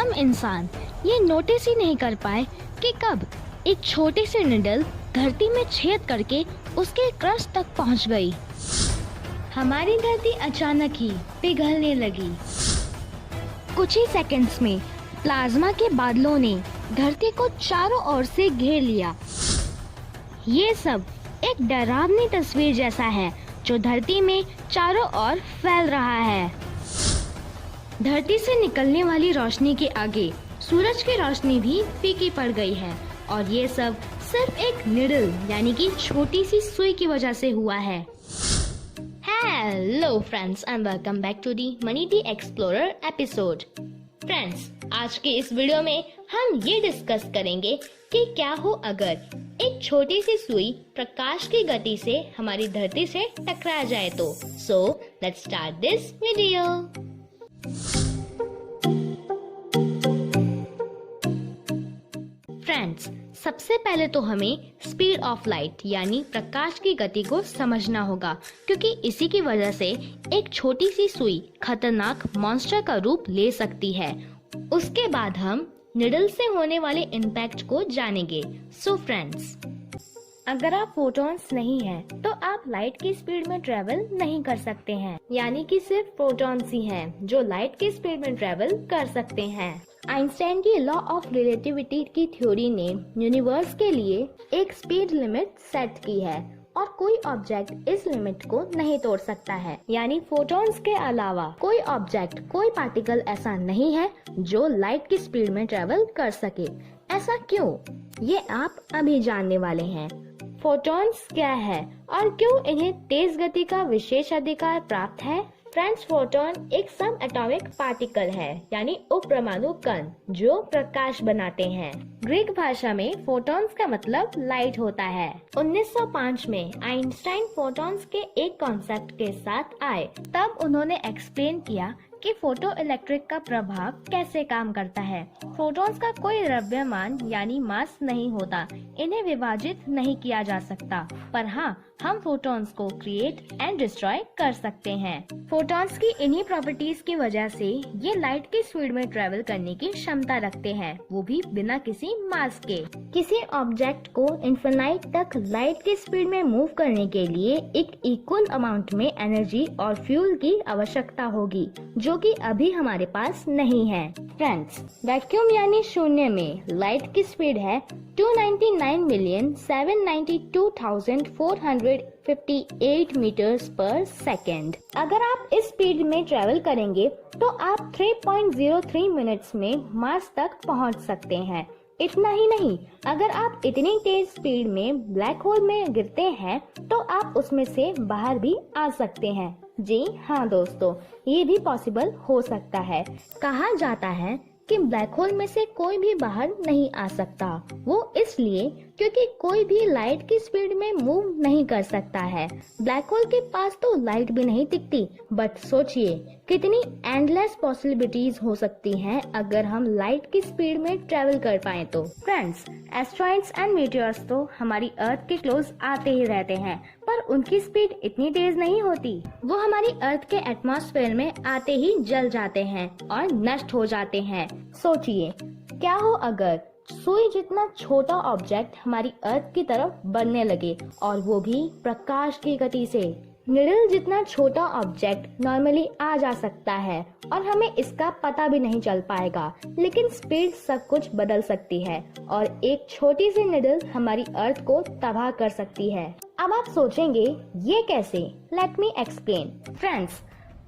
हम इंसान ये नोटिस ही नहीं कर पाए कि कब एक छोटी सी निडल धरती में छेद करके उसके क्रस्ट तक पहुंच गई। हमारी धरती अचानक ही पिघलने लगी। कुछ ही सेकंड्स में प्लाज्मा के बादलों ने धरती को चारों ओर से घेर लिया। ये सब एक डरावनी तस्वीर जैसा है जो धरती में चारों ओर फैल रहा है। धरती से निकलने वाली रोशनी के आगे सूरज की रोशनी भी फीकी पड़ गई है और ये सब सिर्फ एक निडल यानी कि छोटी सी सुई की वजह से हुआ है। Hello friends and welcome back to the money the explorer episode. Friends, आज के इस वीडियो में हम ये डिस्कस करेंगे कि क्या हो अगर एक छोटी सी सुई प्रकाश की गति से हमारी धरती से टकरा जाए तो। So let's start this video. Friends, सबसे पहले तो हमें स्पीड ऑफ लाइट यानी प्रकाश की गति को समझना होगा, क्योंकि इसी की वजह से एक छोटी सी सुई खतरनाक मॉन्स्टर का रूप ले सकती है। उसके बाद हम निडल से होने वाले इम्पैक्ट को जानेंगे। सो फ्रेंड्स, अगर आप फोटॉन्स नहीं हैं, तो आप लाइट की स्पीड में ट्रेवल नहीं कर सकते हैं, यानी कि सिर्फ प्रोटॉन्स ही हैं जो लाइट की स्पीड में ट्रेवल कर सकते हैं। आइंस्टाइन की लॉ ऑफ रिलेटिविटी की थ्योरी ने यूनिवर्स के लिए एक स्पीड लिमिट सेट की है और कोई ऑब्जेक्ट इस लिमिट को नहीं तोड़ सकता है। यानी फोटॉन्स के अलावा कोई ऑब्जेक्ट, कोई पार्टिकल ऐसा नहीं है जो लाइट की स्पीड में ट्रेवल कर सके। ऐसा क्यों, ये आप अभी जानने वाले हैं। फोटॉन्स क्या है और क्यों इन्हें तेज गति का विशेष अधिकार प्राप्त है। फ्रेंड्स, फोटॉन एक सब एटॉमिक पार्टिकल है, यानी उपपरमाणु कण जो प्रकाश बनाते हैं। ग्रीक भाषा में फोटॉन्स का मतलब लाइट होता है। 1905 में आइंस्टाइन फोटॉन्स के एक कॉन्सेप्ट के साथ आए। तब उन्होंने एक्सप्लेन किया कि फोटो इलेक्ट्रिक का प्रभाव कैसे काम करता है। फोटॉन्स का कोई द्रव्यमान यानी मास नहीं होता, इन्हें विभाजित नहीं किया जा सकता, पर हाँ, हम फोटॉन्स को क्रिएट एंड डिस्ट्रॉय कर सकते हैं। फोटॉन्स की इन्हीं प्रॉपर्टीज की वजह से ये लाइट की स्पीड में ट्रेवल करने की क्षमता रखते हैं, वो भी बिना किसी मास के। किसी ऑब्जेक्ट को इन्फिनाइट तक लाइट की स्पीड में मूव करने के लिए एक इक्वल अमाउंट में एनर्जी और फ्यूल की आवश्यकता होगी, जो कि अभी हमारे पास नहीं है। फ्रेंड्स, वैक्यूम यानी शून्य में लाइट की स्पीड है 299,792,458 मीटर्स पर सेकेंड। अगर आप इस स्पीड में ट्रेवल करेंगे तो आप 3.03 मिनट्स में मार्स तक पहुंच सकते हैं। इतना ही नहीं, अगर आप इतनी तेज स्पीड में ब्लैक होल में गिरते हैं तो आप उसमें से बाहर भी आ सकते हैं। जी हाँ दोस्तों, ये भी पॉसिबल हो सकता है। कहा जाता है कि ब्लैक होल में से कोई भी बाहर नहीं आ सकता, वो इसलिए क्योंकि कोई भी लाइट की स्पीड में मूव नहीं कर सकता है। ब्लैक होल के पास तो लाइट भी नहीं दिखती, बट सोचिए कितनी एंडलेस पॉसिबिलिटीज हो सकती हैं अगर हम लाइट की स्पीड में ट्रेवल कर पाए तो। फ्रेंड्स, एस्ट्रॉइड्स एंड मीटियोर्स तो हमारी अर्थ के क्लोज आते ही रहते हैं, पर उनकी स्पीड इतनी तेज नहीं होती। वो हमारी अर्थ के एटमॉस्फेयर में आते ही जल जाते हैं और नष्ट हो जाते हैं। सोचिए, क्या हो अगर सुई जितना छोटा ऑब्जेक्ट हमारी अर्थ की तरफ बढ़ने लगे, और वो भी प्रकाश की गति से। निडल जितना छोटा ऑब्जेक्ट नॉर्मली आ जा सकता है और हमें इसका पता भी नहीं चल पाएगा, लेकिन स्पीड सब कुछ बदल सकती है और एक छोटी सी निडल हमारी अर्थ को तबाह कर सकती है। अब आप सोचेंगे ये कैसे? Let me explain. फ्रेंड्स,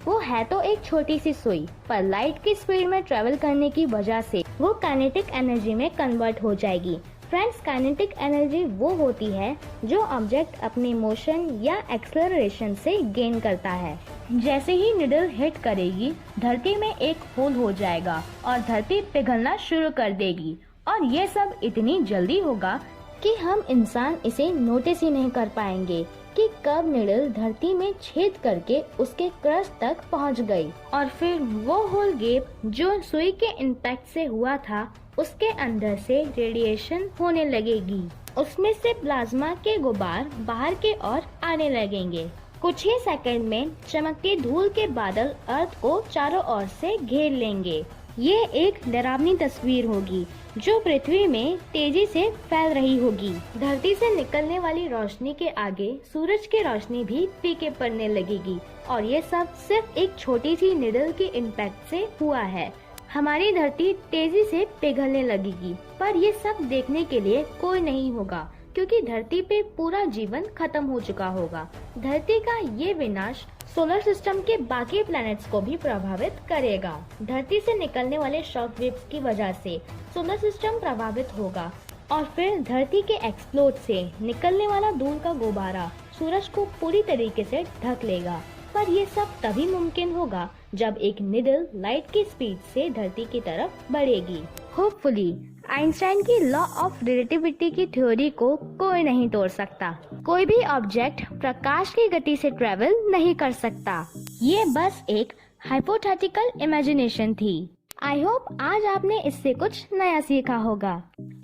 वो है तो एक छोटी सी सुई, पर लाइट की स्पीड में ट्रेवल करने की वजह से वो काइनेटिक एनर्जी में कन्वर्ट हो जाएगी। फ्रेंड्स, काइनेटिक एनर्जी वो होती है जो ऑब्जेक्ट अपने मोशन या एक्सेलरेशन से गेन करता है। जैसे ही निडल हिट करेगी, धरती में एक होल हो जाएगा और धरती पिघलना शुरू कर देगी, और ये सब इतनी जल्दी होगा कि हम इंसान इसे नोटिस ही नहीं कर पाएंगे कि कब निडल धरती में छेद करके उसके क्रस्ट तक पहुंच गई। और फिर वो होल गैप जो सुई के इम्पैक्ट से हुआ था, उसके अंदर से रेडिएशन होने लगेगी। उसमें से प्लाज्मा के गुबार बाहर के ओर आने लगेंगे। कुछ ही सेकंड में चमकती धूल के बादल अर्थ को चारों ओर से घेर लेंगे। ये एक डरावनी तस्वीर होगी जो पृथ्वी में तेजी से फैल रही होगी। धरती से निकलने वाली रोशनी के आगे सूरज की रोशनी भी फीके पड़ने लगेगी और ये सब सिर्फ एक छोटी सी निडल के इम्पैक्ट से हुआ है। हमारी धरती तेजी से पिघलने लगेगी, पर ये सब देखने के लिए कोई नहीं होगा क्योंकि धरती पे पूरा जीवन खत्म हो चुका होगा। धरती का ये विनाश सोलर सिस्टम के बाकी प्लैनेट्स को भी प्रभावित करेगा। धरती से निकलने वाले शॉक वेव्स की वजह से सोलर सिस्टम प्रभावित होगा और फिर धरती के एक्सप्लोड से निकलने वाला धूल का गुब्बारा सूरज को पूरी तरीके से ढक लेगा। पर ये सब तभी मुमकिन होगा जब एक निडल लाइट की स्पीड से धरती की तरफ बढ़ेगी। होपफुली आइंस्टाइन की लॉ ऑफ रिलेटिविटी की थ्योरी को कोई नहीं तोड़ सकता। कोई भी ऑब्जेक्ट प्रकाश की गति से ट्रेवल नहीं कर सकता। ये बस एक हाइपोथेटिकल इमेजिनेशन थी। आई होप आज आपने इससे कुछ नया सीखा होगा।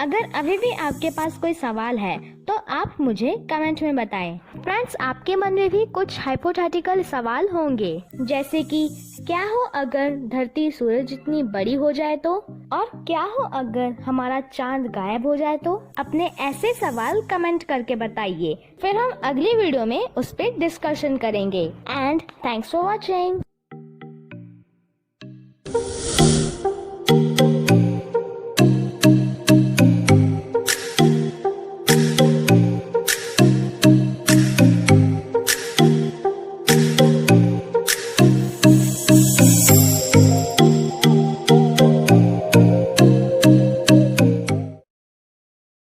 अगर अभी भी आपके पास कोई सवाल है तो आप मुझे कमेंट में बताएं। फ्रेंड्स, आपके मन में भी कुछ हाइपोथेटिकल सवाल होंगे, जैसे कि क्या हो अगर धरती सूरज जितनी बड़ी हो जाए तो, और क्या हो अगर हमारा चांद गायब हो जाए तो। अपने ऐसे सवाल कमेंट करके बताइए, फिर हम अगली वीडियो में उस पर डिस्कशन करेंगे। And thanks for watching.